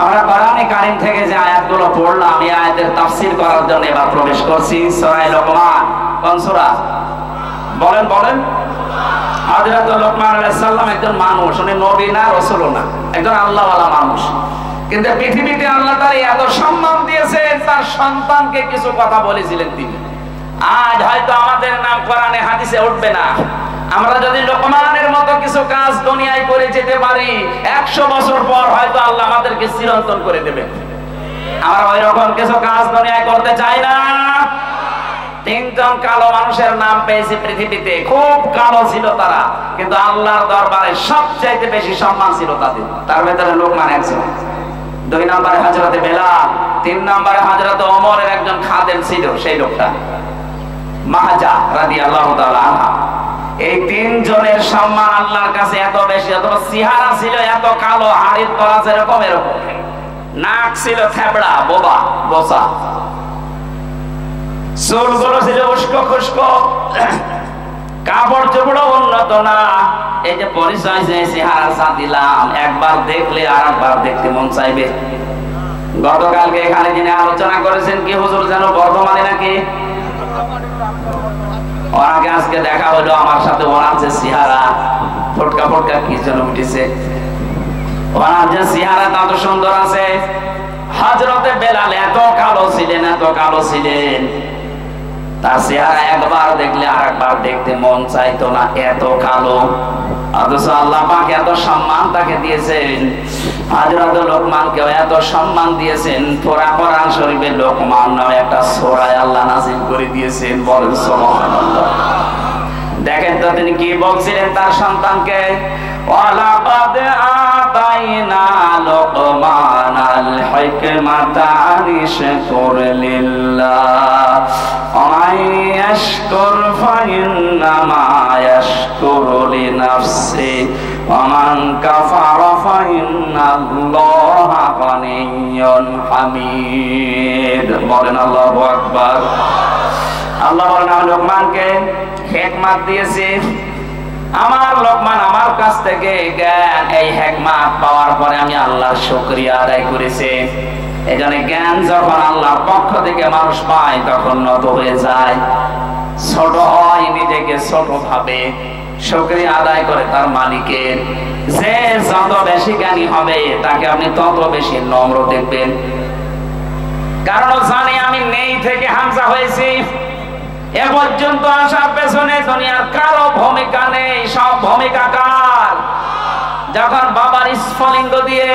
আমরা কোরআনে কারীম থেকে যে আয়াতগুলো পড়লাম, এই আয়াতের তাফসীর করার জন্য এবার প্রবেশ করছি সূরা লোকমান। কোন সূরা? বলেন বলেন। হযরত লোকমান আলাইহিস সালাম একজন মানুষ, উনি নবী না, রাসূল না, একজন আল্লাহওয়ালা মানুষ। কিন্তু পৃথিবীতে আল্লাহ তার এত সম্মান দিয়েছে, তার সন্তানকে কিছু কথা বলেছিলেন তিনি। আজ হয়তো আমাদের নাম কোরআনে হাদিসে উঠবে না, আমরা যদি লোকমানের মতো কিছু কাজ দুনিয়ায় করে যেতে পারি, 100 বছর পর হয়তো আল্লাহ আমাদেরকে চিরন্তন করে দেবে। আমরা ওই রকম কিছু কাজ দুনিয়ায় করতে চাই না। 3 জন কালো মানুষের নাম পেয়েছি পৃথিবীতে, খুব কালো ছিল তারা, কিন্তু আল্লাহর দরবারে সবচাইতে বেশি সম্মান ছিল তাদের। তার ভেতরে লোকমান একজন। 2 নম্বরে হযরতে বেলাল, 3 নম্বরে হযরত ওমরের একজন খাদেম ছিল, সেই লোকটা মাহাজা রাদিয়াল্লাহু তাআলা আনহা। এই 3 জনের সম্মান আল্লাহর কাছে এত বেশি, এত চেহারা ছিল এত কালো, হাড়ির তলা যেরকম এরকম, নাক ছিল থেবড়া, বোবা বসা, চুলগুলো ছিল উস্কো খুস্কো, কাপড় চোপড় উন্নত না। এই যে পরিচয় যে চেহারা সা দিলাম, একবার দেখলে আর একবার দেখতে মন চাইবে। গতকালকে এখানে যিনি আলোচনা করেছেন কি হুজুর যেন বর্ধমানে নাকি, ওনাকে আজকে দেখা হলো, আমার সাথে ওনার যে চেহারা ফটকা ফটকা কি যেন উঠেছে, ওনার যে চেহারা তত সুন্দর আছে। হযরতে বেলাল এত কালো ছিলেন, এত কালো ছিলেন, তার চেহারা একবার দেখলে আর একবার দেখতে মন চাইতো না, এত কালো। অথচ আল্লাহ পাক এত সম্মান তাকে দিয়েছেন। হযরত লোকমানকে এত সম্মান দিয়েছেন, পুরা কোরআন শরীফে লোকমান নামে একটা সূরা আল্লাহ নাযিল করে দিয়েছেন। বলেন সুবহানাল্লাহ। দেখেন তো তিনি কি বলছিলেন তার সন্তানকে, ওয়ালাকাদ আতাইনা লোকমানাল হিকমাতা আনিশকুর লিল্লাহ ওয়ামাইয়াশকুর ফাইন্নামা ইয়াশকুরু লিনাফসি ওয়ামান কাফারা ফাইন্নাল্লাহা গানিয়্যুন হামিদ। বলেন আল্লাহু আকবার। আল্লাহ বলেন আমি লোকমানকে হিকমত দিয়েছি। আমার লোকমান আমার কাছ থেকে জ্ঞান, এই হিকমত পাওয়ার পরে আমি আল্লাহর শুকরিয়া আদায় করেছি। এজন্য জ্ঞান যখন আল্লাহর পক্ষ থেকে মানুষ পায় তখন নত হয়ে যায়, ছোট হয়, নিজেকে ছোট ভাবে, শুকরিয়া আদায় করে তার মালিকের। যে যত বেশি জ্ঞানী হবে তাকে আপনি তত বেশি নম্র দেখবেন। কারণ জানি আমি নেই থেকে হামজা হয়েছি, এ পর্যন্ত আসার পেছনে দুনিয়ার কারো ভূমিকা নেই, সব ভূমিকা কার? যখন বাবার স্ফলিঙ্গ দিয়ে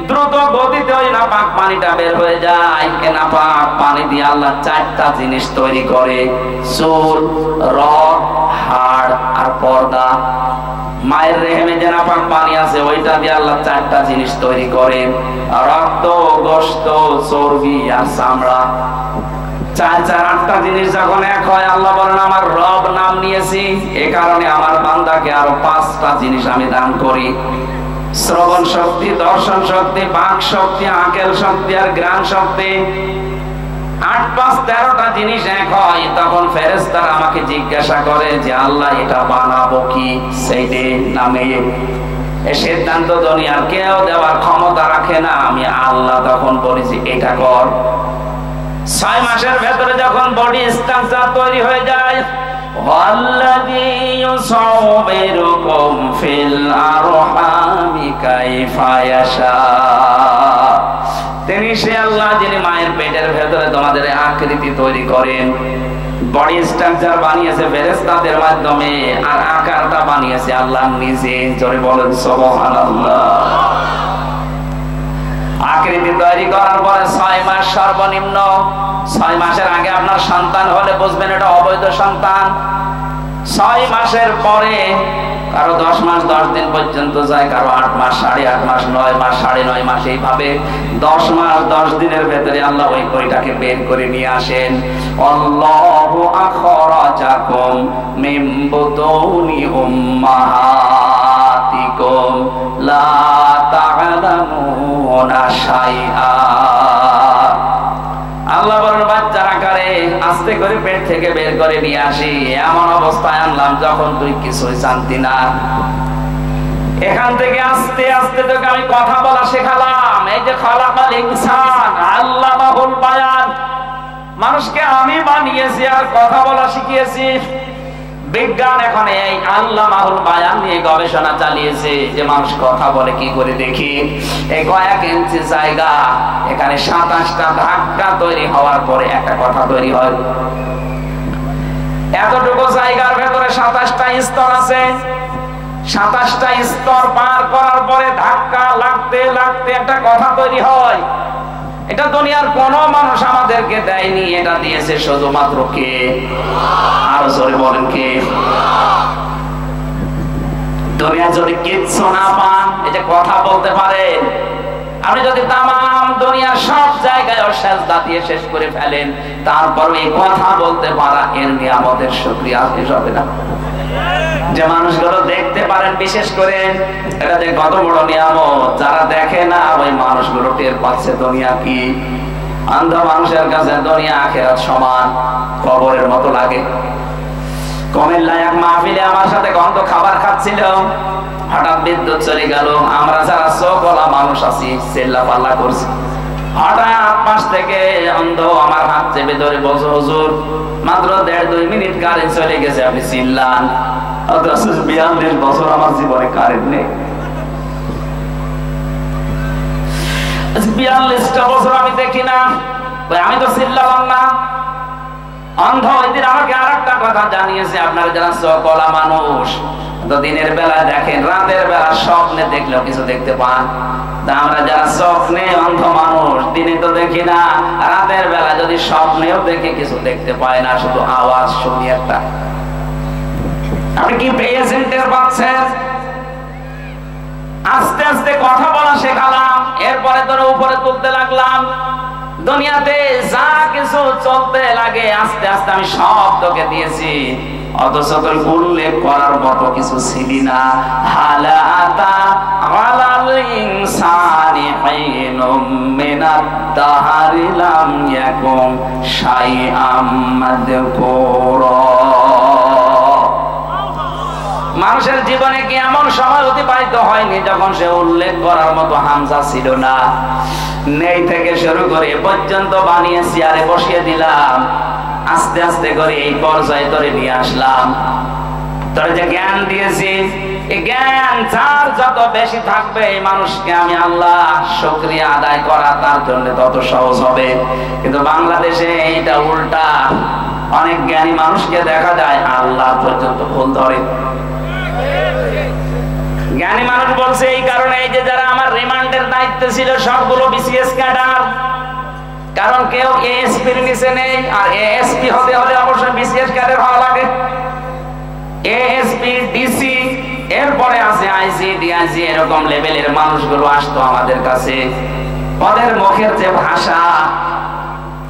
দ্রুত গতিতে ওই নাপাক পানিটা বের হয়ে যায়, এ নাপাক পানি দিয়ে আল্লাহ 4টা জিনিস তৈরি করে, চুল, রগ, হাড় আর পর্দা। মায়ের রেহেমে যে নাপাক পানি আছে ওইটা দিয়ে আল্লাহ 4টা জিনিস তৈরি করে, রক্ত, গোশত, চর্বি আর চামড়া। 8টা জিনিস যখন এক হয়, আল্লাহ বলেন আমার রব নাম নিয়েছি, এ কারণে আমার বান্দাকে আরো 5টা জিনিস আমি দান করি, শ্রবণ শক্তি, দর্শন শক্তি, বাক শক্তি, আকেল শক্তি আর ঘ্রাণ শক্তি। 8, 5, 13টা জিনিস এক হয়, তখন ফেরেশতারা আমাকে জিজ্ঞাসা করে যে আল্লাহ এটা বানাবো কি, সেইটে নামে এ সিদ্ধান্ত দুনিয়ার কেউ দেওয়ার ক্ষমতা রাখে না, আমি আল্লাহ তখন বলেছি এটা কর। 6 মাসের ভেতরে যখন বডি স্ট্রাকচার তৈরি হয়ে যায়, ওয়াল্লাযী ইউসাউবিরুকুম ফিল আরহামি কাইফা ইয়াশা, তিনি সে আল্লাহ যিনি মায়ের পেটের ভেতরে তোমাদের আকৃতি তৈরি করেন। বডি স্ট্রাকচার বানিয়েছে ফেরেশতাদের মাধ্যমে, আর আকারটা বানিয়েছে আল্লাহ নিজে। জোরে বলেন সুবহানাল্লাহ। আকৃতি তৈরি করার পরে 6 মাস সর্বনিম্ন, 6 মাসের আগে আপনার সন্তান হলে বুঝবেন এটা অবৈধ সন্তান। 6 মাসের পরে কারো 10 মাস 10 দিন পর্যন্ত যায়, কারো 8 মাস, 8.5 মাস, 9 মাস, 9.5 মাস, এইভাবে 10 মাস 10 দিনের ভেতরে আল্লাহ ওই কইটাকে বের করে নিয়ে আসেন। আল্লাহু আখরাজাকুম মিন বুতুনি উম্মাহাতিকুম লা তা'লামুনা শাইআ। আল্লাহ বলেন বাচ্চারা করে আস্তে করে পেট থেকে বের করে নিয়ে আসি, এমন অবস্থায় আনলাম যখন তুই কিছুই জানতি না। এখান থেকে আস্তে আস্তে তোকে আমি কথা বলা শেখালাম। এই যে খালাকাল ইনসান আল্লামাহুল বায়ান, মানুষকে আমি বানিয়েছি আর কথা বলা শিখিয়েছি। বিজ্ঞান এখন এই আল্লামাহুল বায়ান নিয়ে গবেষণা চালিয়েছে যে মানুষ কথা বলে কি করে। দেখি এই কয়েক ইঞ্চি জায়গা, এখানে 27টা ধাক্কা তৈরি হওয়ার পরে একটা কথা তৈরি হয়। এতটুকু জায়গার ভেতরে 27টা স্তর আছে। 27টা স্তর পার করার পরে ধাক্কা লাগতে লাগতে একটা কথা তৈরি হয়। এটা দুনিয়ার কোন মানুষ আমাদেরকে দেয়নি, এটা দিয়েছে শুধুমাত্র কে? আরো জোরে বলেন কে? দুনিয়া যদি কিচ্ছু না পান, এই যে কথা বলতে পারেন, আপনি যদি তামাম দুনিয়ার সব জায়গায় সেজদা দিয়ে শেষ করে ফেলেন, তারপর এই কথা বলতে পারা এর নিয়ামতের শুকরিয়া শেষ হবে না। যে মানুষগুলো দেখতে পারেন বিশেষ করে, এটা যে কত বড় নিয়ামত। যারা দেখে না ওই মানুষগুলো টের পাচ্ছে দুনিয়া কি। অন্ধ মানুষের কাছে দুনিয়া আখিরাত সমান, কবরের মতো লাগে। কুমিল্লায় এক মাহফিলে আমার সাথে গন্ধ খাবার খাচ্ছিল, হঠাৎ বিদ্যুৎ চলে গেল। আমরা যারা চোখওয়ালা মানুষ আছি চিল্লাপাল্লা করছি। হঠাৎ পাশ থেকে অন্ধ আমার হাত চেপে ধরে বলছে, হুজুর মাত্র 1.5-2 মিনিট কারেন্ট চলে গেছে, আপনি চিল্লান। 42 বছর আমার জীবনে কারেন্ট নেই। 42টা বছর আমি দেখি না, আমি তো চিল্লালাম না। অন্ধ ওইদিন আমাকে আর একটা কথা জানিয়েছে, আপনারা যারা চোখওয়ালা মানুষ তো দিনের বেলা দেখেন, রাতের বেলা স্বপ্নে দেখলেও কিছু দেখতে পান। আমরা যারা স্বপ্নে অন্ধ মানুষ, দিনে তো দেখি না, রাতের বেলা যদি স্বপ্নেও দেখে কিছু দেখতে পায় না, শুধু আওয়াজ শুনি একটা। আপনি কি পেয়েছেন, টের পাচ্ছেন? আস্তে আস্তে কথা বলা শেখালাম, এরপরে তোর উপরে তুলতে লাগলাম। দুনিয়াতে যা কিছু চলতে লাগে আস্তে আস্তে আমি সব তোকে দিয়েছি, অথচ তোর উল্লেখ করার মতো কিছু ছিলি না। হালাতা আলাল ইনসানি হিনুম মিনাদ দাহরি লাম ইয়াকুম শাইআম মাযকুরা। মানুষের জীবনে কি এমন সময় অতিবাহিত হয়নি যখন সে উল্লেখ করার মতো হামজা ছিল না? নেই থেকে শুরু করে এ পর্যন্ত বানিয়ে চেয়ারে বসিয়ে দিলাম, আস্তে আস্তে করে এই পর্যায়ে তোরে নিয়ে আসলাম। তোরে যে জ্ঞান দিয়েছি, এই জ্ঞান যার যত বেশি থাকবে, এই মানুষকে আমি আল্লাহ শুকরিয়া আদায় করা তার জন্য তত সহজ হবে। কিন্তু বাংলাদেশে এইটা উল্টা, অনেক জ্ঞানী মানুষকে দেখা যায় আল্লাহ পর্যন্ত ভুল ধরে। জ্ঞানী মানুষ বলছে এই কারণে, এই যে যারা আমার রিমান্ডের দায়িত্বে ছিল সবগুলো বিসিএস ক্যাডার, কারণ কেউ এএসপি এর নিচে নেই, আর এএসপি হতে হলে অবশ্যই বিসিএস ক্যাডার হওয়া লাগে। এএসপি, ডিসি, এরপরে আছে আইসি, ডিআইসি, এরকম লেভেলের মানুষগুলো আসতো আমাদের কাছে। ওদের মুখের যে ভাষা,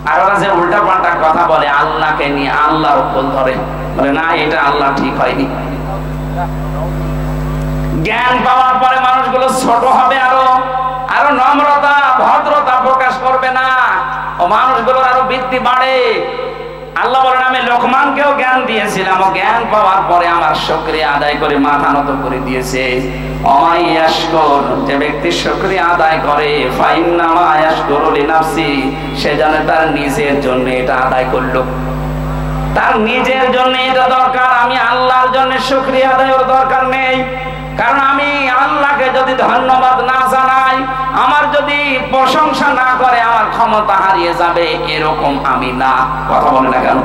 আর ওরা যে উল্টা পাল্টা কথা বলে আল্লাহকে নিয়ে, আল্লাহর ভুল ধরে, বলে না এটা আল্লাহ ঠিক হয়নি। জ্ঞান পাওয়ার পরে মানুষগুলো ছোট হবে, আরো নম্রতা ভদ্রতা প্রকাশ করবে না, ও মানুষগুলোর আরো বৃদ্ধি বাড়ে। আল্লাহ বলেন আমি লোকমানকেও জ্ঞান দিয়েছিলাম, ও জ্ঞান পাওয়ার পরে আমার শুকরিয়া আদায় করে মাথা নত করে দিয়েছে। অমাইয়াশকুর, যে ব্যক্তি শুকরিয়া আদায় করে, ফাইন্নামা ইয়াশকুরু লিনাফসি, সে জানে তার নিজের জন্য এটা আদায় করলো, তার নিজের জন্য এটা দরকার। আমি আল্লাহর জন্য শুকরিয়া আদায়ের দরকার নেই, কারণ আমি আল্লাহকে যদি ধন্যবাদ না জানাই, আমার যদি প্রশংসা না করে, আমার ক্ষমতা হারিয়ে যাবে, এরকম আমি না। কথা বলে না কেন?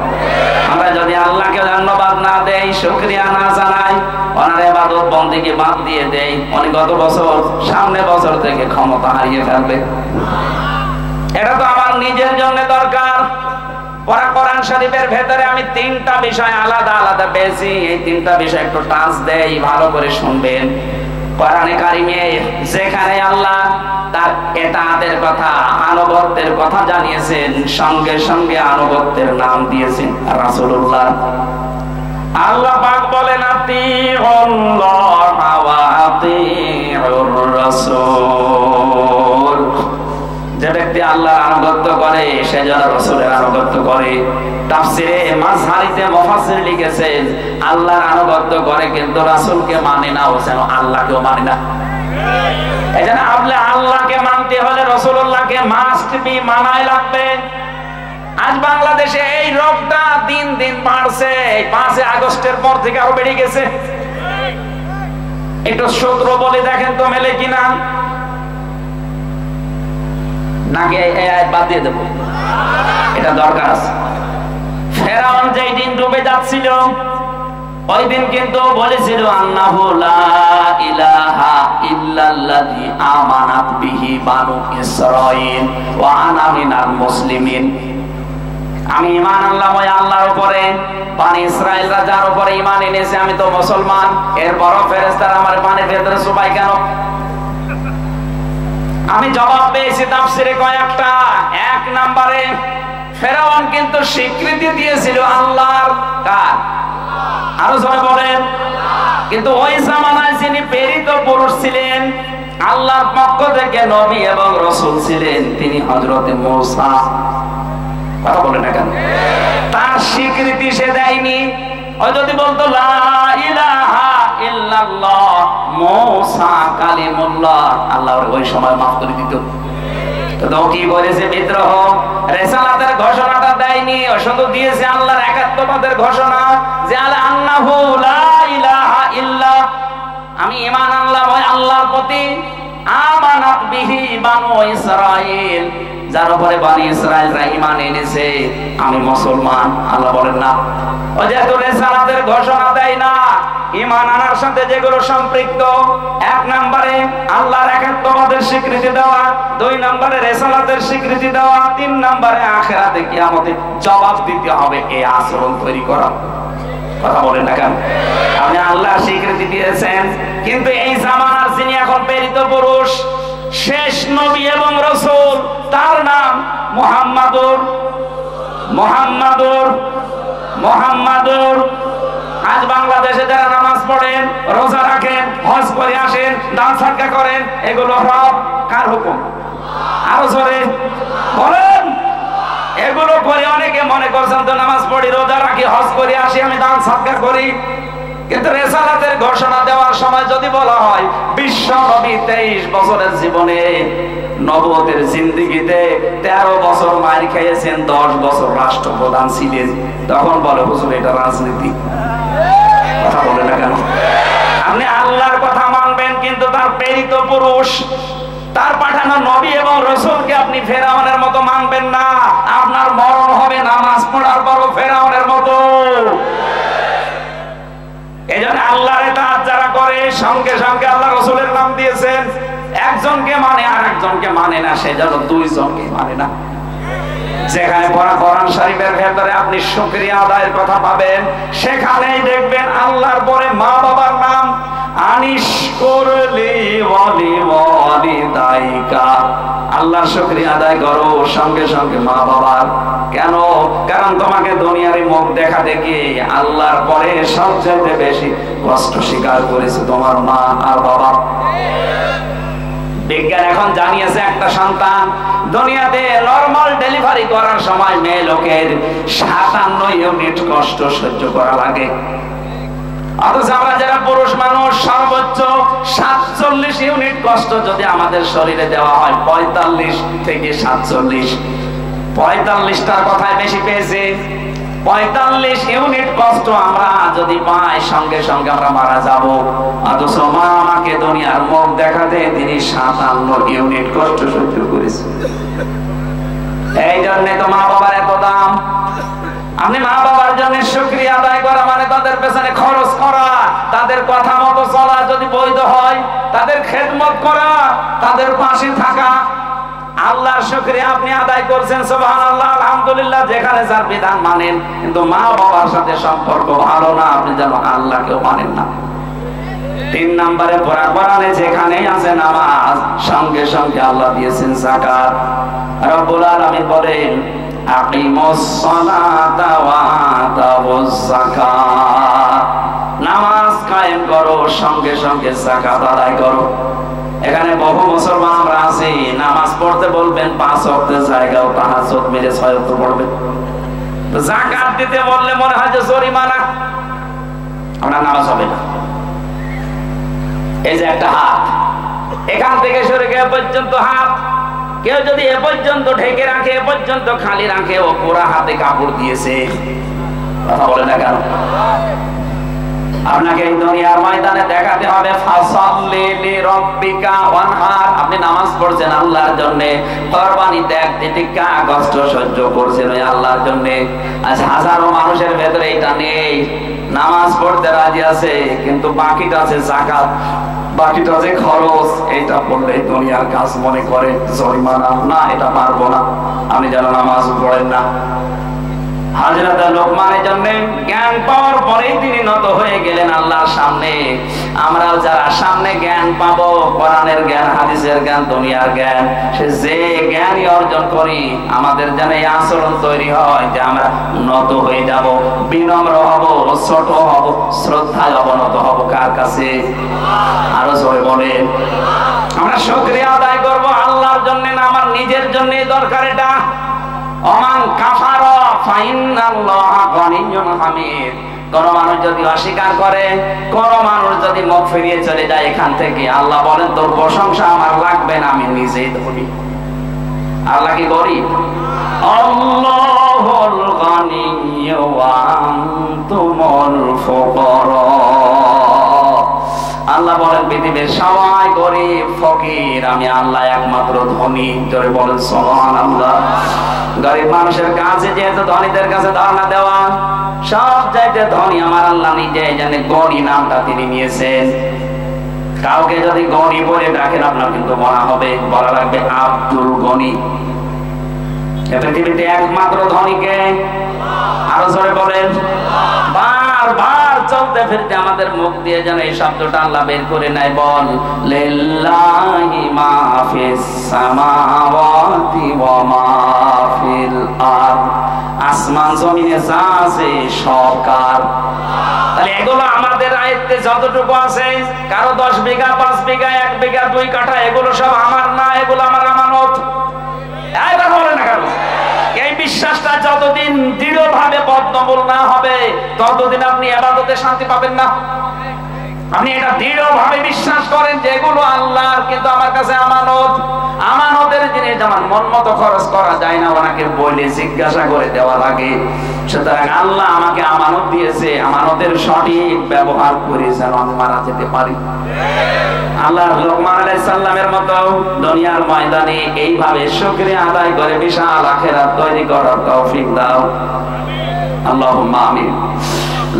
আমরা যদি আল্লাহকে ধন্যবাদ না দেই, শুকরিয়া না জানাই, ওনার ইবাদত বন্দেগী বাদ দিয়ে দেই, উনি গত বছর সামনে বছর থেকে ক্ষমতা হারিয়ে ফেলবে। এটা তো আমার নিজের জন্য দরকার। কোরআন শরীফের ভেতরে আমি 3টা বিষয় আলাদা আলাদা পেয়েছি, এই 3টা বিষয় একটু টাচ দেই, ভালো করে শুনবেন। কোরআনে কারিমে যেখানে আল্লাহ তার ইতাআতের কথা, আনুগত্যের কথা জানিয়েছেন, সঙ্গে সঙ্গে আনুগত্যের নাম দিয়েছেন রাসূলুল্লাহ। আল্লাহ পাক বলেন আতিউল্লাহ ওয়া আতিউর রাসূল। যে ব্যক্তি আল্লাহর আনুগত্য করে সে যেন রাসূলের আনুগত্য করে। তাফসিরে মাজহারিতে মুফাসসির লিখেছেন আল্লাহর আনুগত্য করে কিন্তু রাসূলকে মানে না, ও যেন আল্লাহকেও মানে না। এজন্য আপনি আল্লাহকে মানতে হলে রাসূলুল্লাহকে মাস্ট বি মানাই লাগবে। আজ বাংলাদেশে এই রোগটা দিন দিন বাড়ছে, 5 আগস্টের পর থেকে আরো বেড়ে গেছে। একটু সূত্র বলে দেখেন তো মেলে কিনা, নাকি এই আয়াত বাদ দিয়ে দেব? এটা দরকার আছে। ফেরাউন যেই দিন ডুবে যাচ্ছিল ওই দিন কিন্তু বলেছিল আন্নাহু লা ইলাহা ইল্লাল্লাযী আমানাত বিহি বানু ইসরাঈল ওয়া আনা মিনাল মুসলিমিন। আমি ঈমান আনলাম ওই আল্লাহর উপরে, বনি ইসরাঈলরা যার উপরে ঈমান এনেছে আমি তো মুসলমান। এরপরও ফেরেশতারা আমার পানির ভেতরে চুবাই কেন? আমি জবাব পেয়েছি তাফসিরে কয়েকটা। 1 নম্বরে ফেরাউন কিন্তু স্বীকৃতি দিয়েছিল আল্লাহর, কার? আরো জোরে বলেন। কিন্তু ওই জামানায় যিনি প্রেরিত পুরুষ ছিলেন, আল্লাহর পক্ষ থেকে নবী এবং রাসূল ছিলেন, তিনি হযরতে মূসা। কথা বলেন না কেন? তার স্বীকৃতি সে দেয়নি। ও যদি বলতো লা ইলাহা ইল্লাল্লাহ মূসা কালিমুল্লাহ, আল্লাহ ওই সময় মাফ করে দিত। তো কি করেছে? বিদ্রোহ, রিসালাতের ঘোষণাটা দেয়নি, ও শুধু দিয়েছে আল্লাহর একাত্মবাদের ঘোষণা যে আন্নাহু লা ইলাহা ইল্লা, আমি ঈমান আনলাম ওই আল্লাহর প্রতি, আমানাত বিহি বানু ইসরাঈল, যার উপরে বনি ইসরাঈলরা ঈমান এনেছে, আমি মুসলমান। আল্লাহ বলেন না, ও যেহেতু রিসালাতের ঘোষণা দেয় না, ঈমান আনার সাথে যেগুলো সম্পৃক্ত, 1 নম্বরে আল্লাহর একাত্মবাদের স্বীকৃতি দেওয়া, 2 নম্বরে রিসালাতের স্বীকৃতি দেওয়া, 3 নম্বরে আখিরাতে কিয়ামতে জবাব দিতে হবে, এই আচরণ তৈরি করা। কথা বলেন না কেন? আপনি আল্লাহ স্বীকৃতি দিয়েছেন, কিন্তু এই জামানার যিনি এখন প্রেরিত পুরুষ, শেষ নবী এবং রাসূল, তার নাম মুহাম্মাদুর। আজ বাংলাদেশে যারা নামাজ পড়েন, রোজা রাখেন, হজ করে আসেন, দান সাদকা করেন, এগুলো সব কার হুকুম? আরো জোরে বলেন। এগুলো করে অনেকে মনে করছেন তো নামাজ পড়ি, রোজা রাখি, হজ করে আসি, আমি দান সাদকা করি। কিন্তু রিসালাতের ঘোষণা দেওয়ার সময় যদি বলা হয় বিশ্ব নবী 23 বছরের জীবনে, নবুয়তের জিন্দেগিতে 13 বছর মার খেয়েছেন, 10 বছর রাষ্ট্রপ্রধান ছিলেন, তখন বলে হুজুর এটা রাজনীতি। কথা বলে না কেন? আপনি আল্লাহর কথা মানবেন, কিন্তু তার প্রেরিত পুরুষ, তার পাঠানো নবী এবং রাসূলকে আপনি ফেরাউনের মতো মানবেন না। আপনার মরণ হবে নামাজ পড়ার পরও ফেরাউনের মতো। এজন্য আল্লাহর ইতাআত যারা করে, সঙ্গে সঙ্গে আল্লাহ রাসূলের নাম দিয়েছেন, একজনকে মানে আর একজনকে মানে না, সেজন্য 2 জনকে মানে না। যেখানে পড়া কোরআন শরীফের ভেতরে আপনি শুকরিয়া আদায়ের কথা পাবেন, সেখানেই দেখবেন আল্লাহর পরে মা বাবার নাম, আনিশকুরলি ওয়ালি ওয়ালিদাইকা, আল্লাহর শুকরিয়া আদায় করো, সঙ্গে সঙ্গে মা বাবার। কেন? কারণ তোমাকে দুনিয়ার মুখ দেখা দেখে আল্লাহর পরে সবচেয়ে বেশি কষ্ট স্বীকার করেছে তোমার মা আর বাবা। বিজ্ঞান এখন জানিয়েছে একটা সন্তান দুনিয়াতে নরমাল ডেলিভারি করার সময় মেয়ে লোকের 57 ইউনিট কষ্ট সহ্য করা লাগে, অথচ আমরা যারা পুরুষ মানুষ সর্বোচ্চ 47 ইউনিট কষ্ট যদি আমাদের শরীরে দেওয়া হয়, 45 থেকে 47, 45টার কথায় বেশি পেয়েছে। 45 ইউনিট কষ্ট আমরা যদি পাই, সঙ্গে সঙ্গে আমরা মারা যাব। অথচ মা আমাকে দুনিয়ার মুখ দেখাতে তিনি 57 ইউনিট কষ্ট সহ্য করেছে। এই জন্য তো মা বাবার এত দাম। আপনি মা বাবার জন্য শুকরিয়া আদায় করা মানে তাদের পেছনে খরচ করা, তাদের কথা মতো চলা যদি বৈধ হয়, তাদের খেদমত করা, তাদের পাশে থাকা। আল্লাহর শুকরিয়া আপনি আদায় করছেন, সুবহানাল্লাহ, আলহামদুলিল্লাহ, যেখানে যার বিধান মানেন, কিন্তু মা বাবার সাথে সম্পর্ক ভালো না, আপনি যেন আল্লাহকেও মানেন না। 3 নম্বরে কোরআনে যেখানেই আছে নামাজ, সঙ্গে সঙ্গে আল্লাহ দিয়েছেন যাকাত। রব্বুল আলামিন বলেন আকিমুস সালাতা ওয়া আতুজ যাকাত, নামাজ কায়েম করো, সঙ্গে সঙ্গে যাকাত আদায় করো। এখানে বহু মুসলমান আমরা আছি, নামাজ পড়তে বলবেন 5 ওয়াক্তের জায়গাও তাহাজ্জুদ মেরে 6 ওয়াক্ত পড়বে। যাকাত দিতে বললে মনে হয় যে জরিমানা, আপনার নামাজ হবে না। এই যে একটা হাত, এখান থেকে সরে গিয়ে পর্যন্ত হাত, কেউ যদি এ পর্যন্ত ঢেকে রাখে, এ পর্যন্ত খালি রাখে, ও পুরা হাতে কাপড় দিয়েছে। কথা বলে না কেন? আপনাকে এই দুনিয়ার ময়দানে দেখাতে হবে ফাসাল্লি লিরাব্বিকা ওয়ানহার। আপনি নামাজ পড়ছেন আল্লাহর জন্য, কুরবানি ত্যাগ তিতিক্ষা কষ্ট সহ্য করছেন ওই আল্লাহর জন্য। আজ হাজারো মানুষের ভেতরে এটা নেই, নামাজ পড়তে রাজি আছে কিন্তু বাকিটা আছে যাকাত, বাকিটা আছে খরচ। এটা পড়লে দুনিয়ার কাজ মনে করে জরিমানা, না এটা পারবো না, আমি যেন নামাজ পড়েন না। হযরত লোকমানের জন্য জ্ঞান পাওয়ার পরেই তিনি নত হয়ে গেলেন আল্লাহর সামনে। আমরাও যারা সামনে জ্ঞান পাবো, কোরআনের জ্ঞান, হাদিসের জ্ঞান, দুনিয়ার জ্ঞান, সে যে জ্ঞানই অর্জন করি, আমাদের যেন এই আচরণ তৈরি হয় যে আমরা নত হয়ে যাব, বিনম্র হব, ছোট হব, শ্রদ্ধায় অবনত হব। কার কাছে? আরো জোরে বলে। আমরা শুকরিয়া আদায় করব আল্লাহর জন্য না আমার নিজের জন্য দরকার এটা। ওমান কাফারা ফাইন্নাল্লাহা গনিয়্যুন হামিদ। কোন মানুষ যদি অস্বীকার করে, কোন মানুষ যদি মুখ ফিরিয়ে চলে যায় এখান থেকে, আল্লাহ বলেন তোর প্রশংসা আমার লাগবে না, আমি নিজেই ধনী। আল্লাহ কি গরিব? আল্লাহুল গনিয়্যু ওয়া আনতুমুল ফুকারা। আল্লাহ বলেন পৃথিবীর সবাই গরিব ফকির, আমি আল্লাহ একমাত্র ধনী। জোরে বলেন সুবহানাল্লাহ। গরিব মানুষের কাছে যেহেতু ধনীদের কাছে ধারণা দেওয়া, সব চাইতে ধনী আমার আল্লাহ নিজে জানে। গনি নামটা তিনি নিয়েছেন। কাউকে যদি গনি বলে ডাকেন আপনার কিন্তু বলা হবে, বলা লাগবে আব্দুল গনি। পৃথিবীতে একমাত্র ধনীকে। আরো জোরে বলেন। বারবার চলতে ফিরতে আমাদের মুখ দিয়ে যেন এই শব্দটা আল্লাহ বের করে নেয়। বল লিল্লাহি মা ফিস সামাওয়াতি ওয়া মা ফিল আরদ। আসমান জমিনে যা আছে সব কার? তাহলে এগুলো আমাদের আয়ত্তে যতটুকু আছে, কারো 10 বিঘা, 5 বিঘা, 1 বিঘা, 2 কাঠা, এগুলো সব আমার না, এগুলো আমার আমানত। এই কথা বলে না কেন? এই বিশ্বাসটা যতদিন দৃঢ়ভাবে বদ্ধমূল না হবে, ততদিন আপনি ইবাদতে শান্তি পাবেন না। আপনি এটা দৃঢ়ভাবে বিশ্বাস করেন যে এগুলো আল্লাহর, কিন্তু আমার কাছে আমানত। আমানতের জিনিস আমার মন মতো খরচ করা যায় না, ওনাকে বলে জিজ্ঞাসা করে দেওয়া লাগে। সুতরাং আল্লাহ আমাকে আমানত দিয়েছে, আমানতের সঠিক ব্যবহার করে যেন আমি মারা যেতে পারি। আল্লাহ লোকমান আলাইহিস সালামের মতো দুনিয়ার ময়দানে এইভাবে শুকরিয়া আদায় করে বিশাল আখিরাত তৈরি করার তৌফিক দাও। আল্লাহুম্মা আমিন।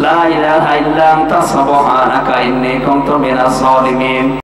লা ইলাহা ইল্লা আনতা সুবহানাকা ইন্নী কুনতু মিনাজ জালিমিন।